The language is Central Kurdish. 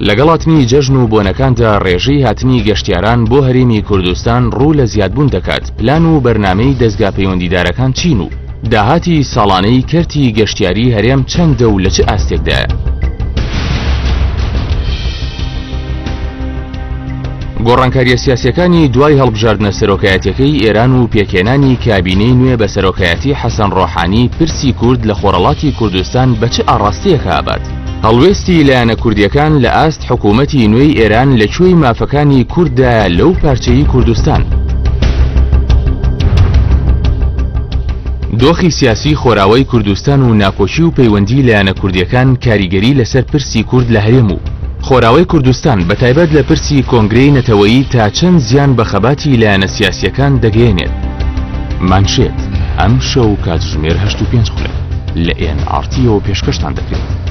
لەگەڵ هاتنی جەژن و بۆنەکاندا ڕێژەی هاتنی گەشتیاران بۆ هەرێمی کوردستان ڕوو لە زیادبوون دەکات. پلان و بەرنامەی دەستگا پەیوەندیدارەکان چین و داهاتی ساڵانەی کەرتی گەشتیاری هەرێم چەندە و لە چ ئاستێکدایە؟ گۆڕانکاریە سیاسیەکانی دوای هەڵبژاردنە سەرۆکایەتیەکەی ئێران و پێکهێنانی کابینەی نوێ بە سەرۆکایەتی حەسەن ڕۆحانی پرسی کورد لە خۆرەڵاتی کوردستان بە چ ئاڕاستیەکە هابات؟ هەڵوێستی لایەنە کوردیەکان لە ئاست حکوومەتی نوێی ئێران لەکوێی مافەکانی کورددایە لەو پارچەی کوردستان. دۆخی سیاسی خۆراوەی کوردستان و ناکۆچی و پەیوەندی لایەنە کوردیەکان کاریگەری لەسەر پرسی کورد لە هەرێم و خۆراوەی کوردستان بەتایبەت لە پرسی کۆنگرەی نەتەوەیی تا چەند زیان بە خەباتی لایەنە سیاسیەکان دەگەێنێت. مانشێت ئەم شەو کاتژمێر 8:05 لە NRT پێشکەشتان دەکرێت.